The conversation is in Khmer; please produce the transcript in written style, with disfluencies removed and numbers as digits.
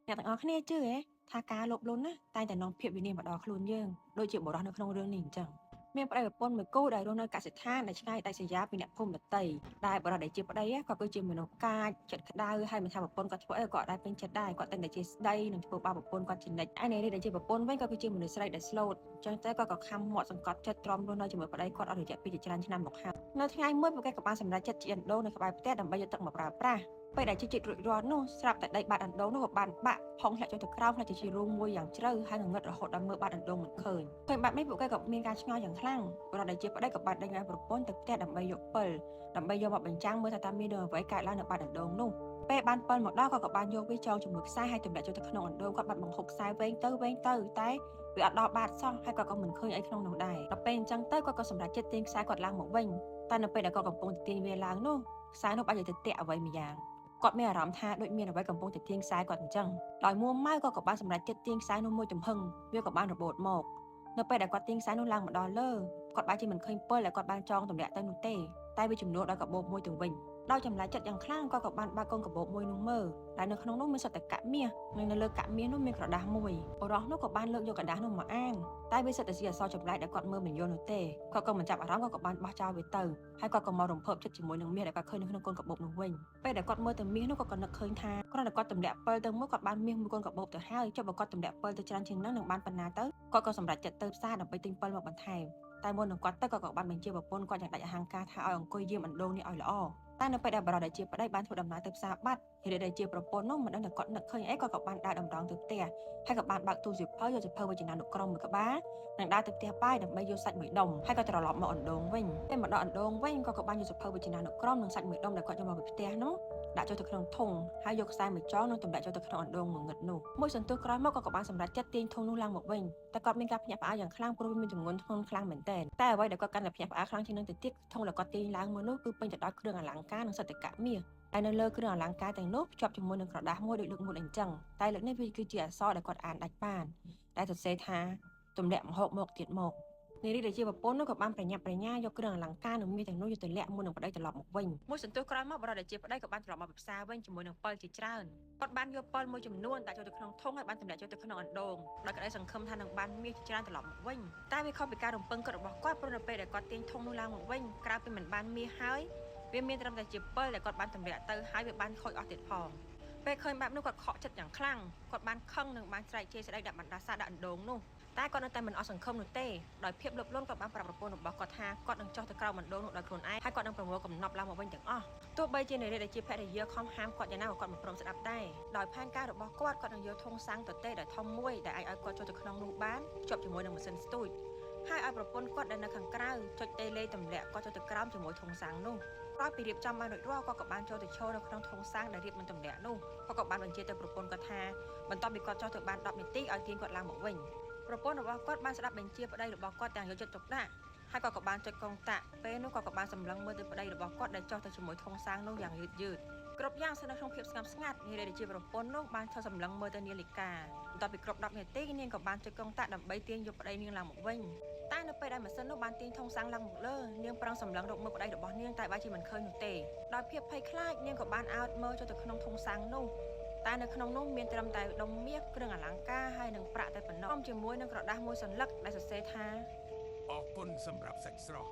អ្នកទាំងអស់គ្នាជឿថាការលោភលន់ណាតែងតែនាំភាពវិនាសមកដល់ខ្លួនយើងដូចជាបុរសនៅក្នុងរឿងនេះអញ្ចឹងមានប្តីប្រពន្ធមួយគូដែលរស់នៅកសិដ្ឋានដែលឆ្ងាយដាច់ស្រយាលពីអ្នកភូមិដទៃដែលបុរសដែលជាប្តីក៏គឺជាមនុស្សកាចចិត្តក្តៅហើយមិនថាប្រពន្ធគាត់ធ្វើអីក៏អត់ដែលពេញចិត្តដែរគាត់តែងតែជាស្ដីនិងធ្វើបាបប្រពន្ធគាត់ជានិច្ចឯនារីដែលជាប្រពន្ធវិញក៏គឺជាមនុស្សស្រីដែលស្លូតអញ្ចឹងតែគាត់ក៏ខំមាត់សង្កត់ចិត្តទ្រាំរស់នៅជាមួយប្តីគាត់អស់រយៈពេលជាច្រើនឆ្នាំមកហើយនៅថ្ងៃមួយពួកគេក៏បានសម្រេចចិត្តជាអណ្ដូងនៅក្បែរផ្ទះដើម្បីយកទឹកមកប្រើប្រាស់ពេលដែលជិះរួចរាល់នោះស្រាប់តែដីបាតអណ្ដូងនោះក៏បានបាក់ផុងធ្លាក់ចុះទៅក្រោមផ្នែកជារូងមួយយ៉ាងជ្រៅហើយងងឹតរហូតដល់មើលបាតអណ្ដូងមិនឃើញបែបនេះពួកគេក៏មានការឆ្ងល់យ៉ាងខ្លាំងបរិបទដែលជាប្តីក៏បានដេញឲ្យប្រពន្ធទៅផ្ទះដើម្បីយកពិលដើម្បីយកមកបញ្ចាំងមើលថាតើមានរឿងអ្វីកើតឡើងនៅបាតអណ្ដូងនោះពេលបានពិលមកដល់គាត់ក៏បានយកវាចងជាមួយខ្សែហើយទម្លាក់ចូលទៅក្នុងអណ្ដូងគាត់បានបង្ហុកខ្សែវែងទៅតែវាអត់ដល់បាតសោះហើយគាត់ក៏មិនឃើញអីក្នុងនោះដែរដល់ពេលអញ្ចឹងទៅគាត់ក៏សម្រេចចិត្តទាញខ្សែគាត់ឡើងមកវិញតែនៅពេលដែលគាត់កំពុងទាញវាឡើងនោះខ្សែនោះបាច់ទៅទាក់អ្វីម្យ៉ាងគាត់មានអារម្មណ៍ថាដូចមានអ្វីកំពុងតែទាញខ្សែគាត់អញ្ចឹងដោយមួម៉ៅគាត់ក៏បានសម្រេចចិត្តទាញខ្សែនោះមួយទំហឹងវាក៏បានរបូតមកនៅពេលដែលគាត់ទាញខ្សែនោះឡើងមកដល់លើគាត់បែរជាមិនឃើញពិលដែលគាត់បានចងទម្លាក់ទៅនោះទេតែវាចំនួនដល់កាបូបមួយទៅវិញដោយចម្លែកចិត្តយ៉ាងខ្លាំងគាត់ក៏បានបើកកូនកាបូបមួយនោះមើលដែលនៅក្នុងនោះមានសុទ្ធតែកាក់មាសនិងនៅលើកាក់មាសនោះមានក្រដាសមួយបុរសនោះក៏បានលើកយកក្រដាសនោះមកអានតែវាសុទ្ធតែជាអក្សរចម្លែកដែលគាត់មើលមិនយល់នោះទេគាត់ក៏មិនចាប់អារម្មណ៍គាត់ក៏បានបោះចោលវាទៅហើយគាត់ក៏មករំភើបចិត្តជាមួយនឹងមាសដែលគាត់ឃើញនៅក្នុងកូនកាបូបនោះវិញពេលដែលគាត់មើលទៅមាសនោះគាត់ក៏នឹកឃើញថាគ្រាន់តែគាត់ទម្លាក់ពិលទៅមួយគាត់បានមាសមួយកូនកាបូបទៅហើយចុះបើគាត់ទម្លាក់ពិលទៅច្រើនជាងហ្នឹងនឹងបានប៉ុណ្ណាទៅគាត់ក៏សម្រេចចិត្តទៅផ្សារដើម្បីទិញពិលមកបន្ថែមតែមុននឹងគាត់ទៅគាត់ក៏បានបញ្ជាប្រពន្ធគាត់យ៉ាងដាច់អហង្ការថាឲ្យអង្គុយយាមអណ្ដូងនេះឲ្យល្អតែនៅពេលដែលបរិបទដែលជាប្តីបានធ្វើដំណើរទៅផ្សារបាត់រីដែលជាប្រពន្ធនោះមិនដឹងថាគាត់នឹកឃើញអីគាត់ក៏បានដើរតម្រង់ទៅផ្ទះហើយក៏បានបើកទូសៀវភៅយកសៀវភៅវចនានុក្រមមួយក្បាលនិងដើរទៅផ្ទះបាយដើម្បីយកសាច់មួយដុំហើយក៏ត្រឡប់មកអណ្ដូងវិញពេលមកដល់អណ្ដូងវិញគាត់ក៏បានយកសៀវភៅវចនានុក្រមនិងសាច់មួយដុំដែលគាត់យកមកពីផ្ទះនោះដាក់ចូលទៅក្នុងធុងហើយយកខ្សែមួយចងនិងទម្លាក់ចូលទៅក្នុងអណ្ដូងងងឹតនោះមួយសន្ទុះក្រោយមកគាត់ក៏បានសម្រេចចិត្តទាញធុងនោះឡើងមកវិញតែគាត់មានការភ្ញាក់ផ្អើលយ៉ាងខ្លាំងព្រោះវាមានទម្ងន់ធ្ងន់ខ្លាំងមែនទែនតែអ្វីដែលគាត់កាន់តែភ្ញាក់ផ្អើលខ្លាំងជាងនឹងទៅទៀតធុងដែលគាត់ទាញឡើងមកនោះគឺពេញទៅដោយគ្រឿងអលង្ការនិងសត្វតកៈមាសហើយនៅលើគ្រឿងអលង្ការទាំងនោះភ្ជាប់ជាមួយនឹងក្រដាសមួយដូចលើកមុនអញ្ចឹងតែលើកនេះវាគឺជាអក្សរដែលគាត់អានដាច់បានដែលសរសេរថាទម្លាក់មហូបមកទៀតមកនារីដែលជាប្រពន្ធនោះក៏បានប្រញាប់ប្រញាល់យកគ្រឿងអលង្ការនិងមាសទាំងនោះយកទៅលាក់មុននឹងប្តីត្រឡប់មកវិញមួយសន្ទុះក្រោយមកបរិបទដែលជាប្តីក៏បានត្រឡប់មកពីផ្សារវិញជាមួយនឹងពិលជាច្រើនគាត់បានយកពិលមួយចំនួនដាក់ចូលទៅក្នុងធុងហើយបានទម្លាក់ចូលទៅក្នុងអណ្ដូងដោយក្តីសង្ឃឹមថានឹងបានមាសជាច្រើនត្រឡប់មកវិញតែវាខុសពីការរំពឹងគិតរបស់គាត់ព្រោះនៅពេលដែលគាត់ទាញធុងនោះឡើងមកវិញក្រៅពីមិនបានមាសហើយវាមានត្រឹមតែជាពិលដែលគាត់បានទម្លាក់ទៅហើយវាបានខូចអស់ទៀតផងពេលឃើញបែបនោះគាត់ខកចិត្តយ៉ាងខ្លាំងគាត់បានខឹងនិងបានស្រែកជេរស្ដីដាក់បណ្ដាសាដាក់អណ្ដូងនោះតែគាត់នៅតែមិនអស់សង្ឃឹមនោះទេដោយភាពលោភលន់គាត់បានប្រាប់ប្រពន្ធរបស់គាត់ថាគាត់នឹងចុះទៅក្រោមអណ្ដូងនោះដោយខ្លួនឯងហើយគាត់នឹងប្រមូលកំណប់ឡើងមកវិញទាំងអស់ទោះបីជានារីដែលជាភរិយាខំហាមគាត់យ៉ាងណាក៏គាត់មិនព្រមស្ដាប់ដែរដោយផែនការរបស់គាត់នឹងយកធុងសាំងទទេដែលធំមួយដែលអាចឲ្យគាត់ចូលទៅក្នុងនោះបានជាប់ជាមួយនឹងម៉ាស៊ីនស្ទូចហើយឲ្យប្រពន្ធគាត់ដែលនៅខាងក្រៅចុចតេឡេទម្លាក់គាត់ចូលទៅក្រោមជាមួយធុងសាំងនោះក្រោយពីរៀបចំបានរួចរាល់គាត់ក៏បានចូលទៅឈរនៅក្នុងធុងសាំងដែលរៀបមិនទម្លាក់នោះគាត់ក៏បានបញ្ជាទៅប្រពន្ធគាត់ថាបន្ទាប់ពីគាត់ចុះទៅបាន10នាទីឲ្យទាញគាត់ឡើងមកវិញប្រពន្ធរបស់គាត់បានស្ដាប់បញ្ជាប្តីរបស់គាត់ទាំងយកចិត្តទុកដាក់ហើយគាត់ក៏បានចុចកងតាក់ពេលនោះគាត់ក៏បានសម្លឹងមើលទៅប្តីរបស់គាត់ដែលចុះទៅជាមួយធុងសាំងនោះយ៉ាងយឺតគ្រប់យ៉ាងស្ថិតនៅក្នុងភាពស្ងប់ស្ងាត់នារីដែលជាប្រពន្ធនោះបានឈរសម្លឹងមើលទៅនាឡិកាបន្ទាប់ពីគ្រប់10នាទីនាងក៏បានចុចកងតាក់ដើម្បីទាញយកប្តីនាងឡើងមកវិញតែនៅពេលដែលម៉ាស៊ីននោះបានទាញធុងសាំងឡើងមកលើនាងប្រឹងសម្លឹងរកមើលប្តីរបស់នាងតែបែរជាមិនឃើញនោះទេដោយភាពភ័យខ្លាចនាងក៏បានអោតមើលចូលទៅក្នុងធុងសាំងនោះតែនៅក្នុងនោះមានត្រឹមតែដុំមាសគ្រឿងអលង្ការហើយនិងប្រាក់តែប៉ុណ្ណោះជាមួយនឹងក្រដាសមួយសន្លឹកដែលសរសេរថាអរគុណសម្រាប់សាច់ស្រស់